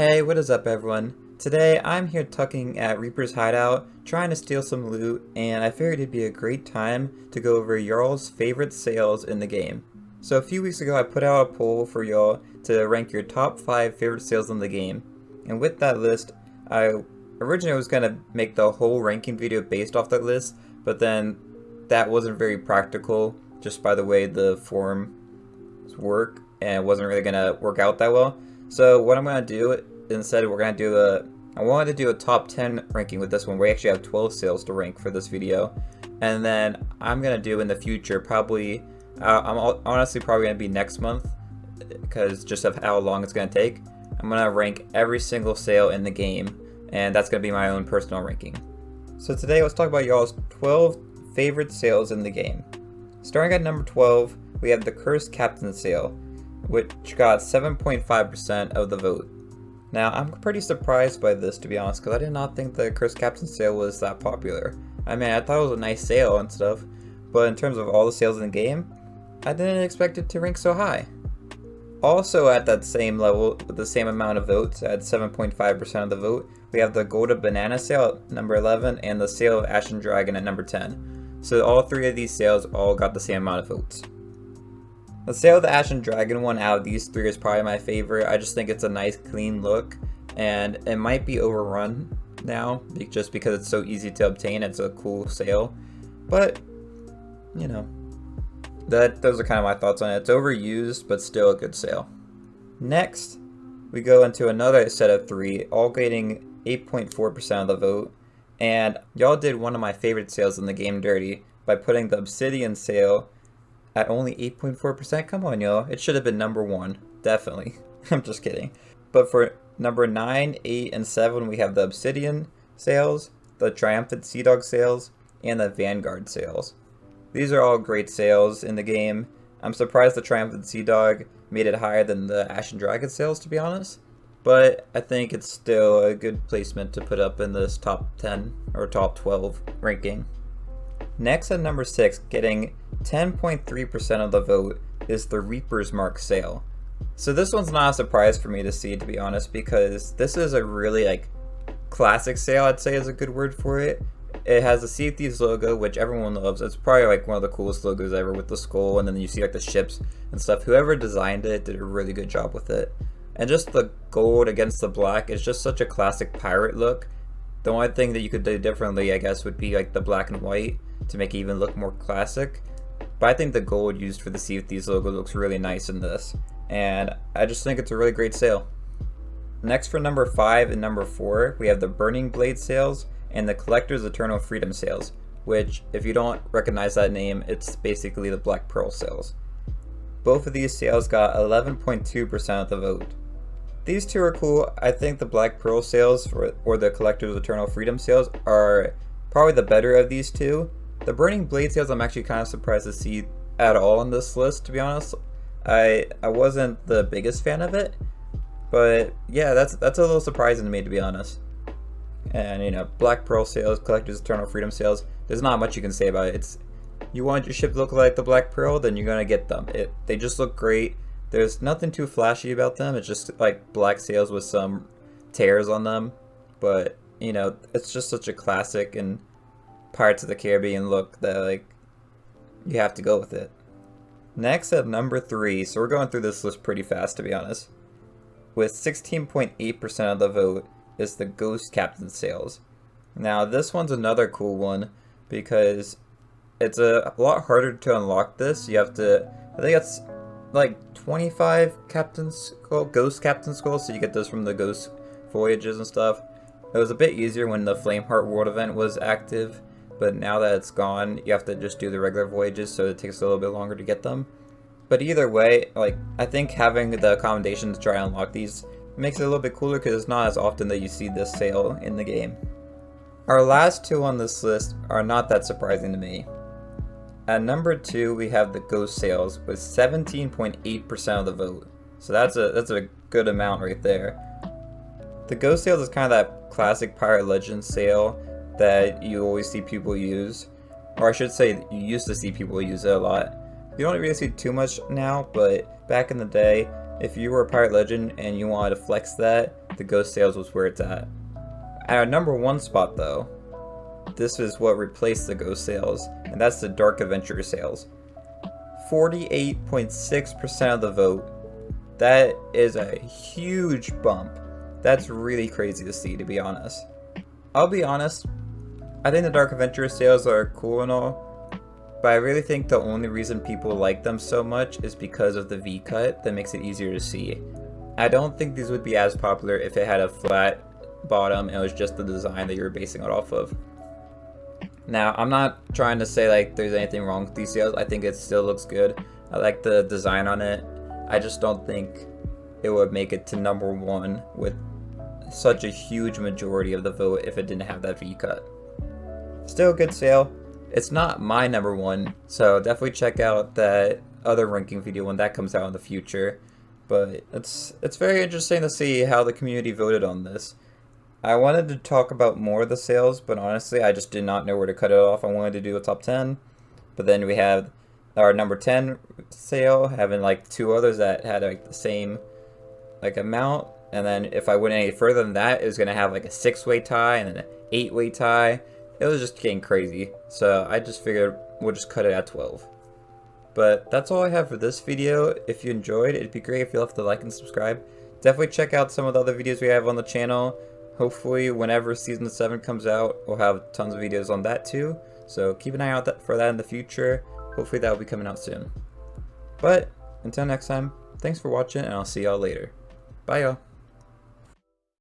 Hey, what is up everyone? Today I'm here tucking at Reaper's hideout, trying to steal some loot, and I figured it'd be a great time to go over y'all's favorite sales in the game. So a few weeks ago I put out a poll for y'all to rank your top 5 favorite sales in the game, and with that list, I originally was going to make the whole ranking video based off that list, but then that wasn't very practical just by the way the forums work, and it wasn't really going to work out that well. So what I'm going to do, instead we're going to do I wanted to do a top 10 ranking with this one. We actually have 12 sales to rank for this video. And then I'm going to do in the future, probably, I'm honestly probably going to be next month, because just of how long it's going to take. I'm going to rank every single sale in the game, and that's going to be my own personal ranking. So today let's talk about y'all's 12 favorite sales in the game. Starting at number 12, we have the Cursed Captain sale, which got 7.5% of the vote. Now, I'm pretty surprised by this, to be honest, because I did not think the Cursed Captain sale was that popular. I mean, I thought it was a nice sale and stuff, but in terms of all the sales in the game, I didn't expect it to rank so high. Also at that same level, with the same amount of votes, at 7.5% of the vote, we have the Golden Banana sale at number 11 and the sale of Ashen Dragon at number 10. So all three of these sales all got the same amount of votes. The sale of the Ashen Dragon one out of these three is probably my favorite. I just think it's a nice clean look, and it might be overrun now just because it's so easy to obtain. It's a cool sale, but you know, those are kind of my thoughts on it. It's overused, but still a good sale. Next, we go into another set of three, all getting 8.4% of the vote, and y'all did one of my favorite sales in the game dirty by putting the Obsidian sale at only 8.4%. Come on, y'all. It should have been number 1. Definitely. I'm just kidding. But for number 9, 8, and 7, we have the Obsidian sales, the Triumphant Sea Dog sales, and the Vanguard sales. These are all great sales in the game. I'm surprised the Triumphant Sea Dog made it higher than the Ashen Dragon sales, to be honest. But I think it's still a good placement to put up in this top 10 or top 12 ranking. Next at number 6, getting 10.3% of the vote, is the Reaper's Mark sale. So this one's not a surprise for me to see, to be honest, because this is a really classic sale, I'd say is a good word for it. It has the Sea of Thieves logo, which everyone loves. It's probably one of the coolest logos ever, with the skull, and then you see the ships and stuff. Whoever designed it did a really good job with it. And just the gold against the black is just such a classic pirate look. The only thing that you could do differently, I guess, would be the black and white to make it even look more classic. But I think the gold used for the Sea of Thieves logo looks really nice in this, and I just think it's a really great sale. Next, for number 5 and number 4, we have the Burning Blade sales and the Collector's Eternal Freedom sales, which, if you don't recognize that name, it's basically the Black Pearl sales. Both of these sales got 11.2% of the vote. These two are cool. I think the Black Pearl sales or the Collector's Eternal Freedom sales are probably the better of these two. The Burning Blade sales I'm actually kind of surprised to see at all on this list, to be honest. I wasn't the biggest fan of it, but yeah, that's a little surprising to me, to be honest. And you know, Black Pearl sales, Collector's Eternal Freedom sales, there's not much you can say about it. You want your ship to look like the Black Pearl, then you're gonna get them. They just look great. There's nothing too flashy about them. It's just black sails with some tears on them, but you know, it's just such a classic and Pirates of the Caribbean look that you have to go with it. Next at number 3, so we're going through this list pretty fast, to be honest, with 16.8% of the vote, is the Ghost Captain sales. Now this one's another cool one because it's a lot harder to unlock this. You have to, I think it's 25 Ghost Captain skulls, so you get those from the Ghost Voyages and stuff. It was a bit easier when the Flameheart World event was active, but now that it's gone, you have to just do the regular voyages, so it takes a little bit longer to get them. But either way, I think having the accommodation to try and unlock these makes it a little bit cooler because it's not as often that you see this sale in the game. Our last two on this list are not that surprising to me. At number 2, we have the Ghost sales with 17.8% of the vote. So that's a good amount right there. The Ghost sales is kind of that classic Pirate Legends sale that you always see people use, or I should say you used to see people use it a lot. You don't really see too much now, but back in the day, if you were a Pirate Legend and you wanted to flex that, the ghost sales was where it's at. At our number 1 spot though, this is what replaced the ghost sales, and that's the dark adventure sales. 48.6% of the vote. That is a huge bump. That's really crazy to see, to be honest. I'll be honest, I think the dark adventure sales are cool and all, but I really think the only reason people like them so much is because of the V-cut that makes it easier to see. I don't think these would be as popular if it had a flat bottom and it was just the design that you were basing it off of. Now, I'm not trying to say like there's anything wrong with these sales. I think it still looks good. I like the design on it. I just don't think it would make it to number 1 with such a huge majority of the vote if it didn't have that V-cut. Still a good sale. It's not my number 1, so definitely check out that other ranking video when that comes out in the future. But it's very interesting to see how the community voted on this. I wanted to talk about more of the sales, but honestly, I just did not know where to cut it off. I wanted to do a top 10, but then we have our number 10 sale, having like 2 others that had like the same like amount, and then if I went any further than that, it was gonna have like a 6-way tie and then an 8-way tie. It was just getting crazy, so I just figured we'll just cut it at 12. But that's all I have for this video. If you enjoyed, it'd be great if you left a like and subscribe. Definitely check out some of the other videos we have on the channel. Hopefully, whenever Season 7 comes out, we'll have tons of videos on that too. So keep an eye out for that in the future. Hopefully that will be coming out soon. But until next time, thanks for watching and I'll see y'all later. Bye y'all.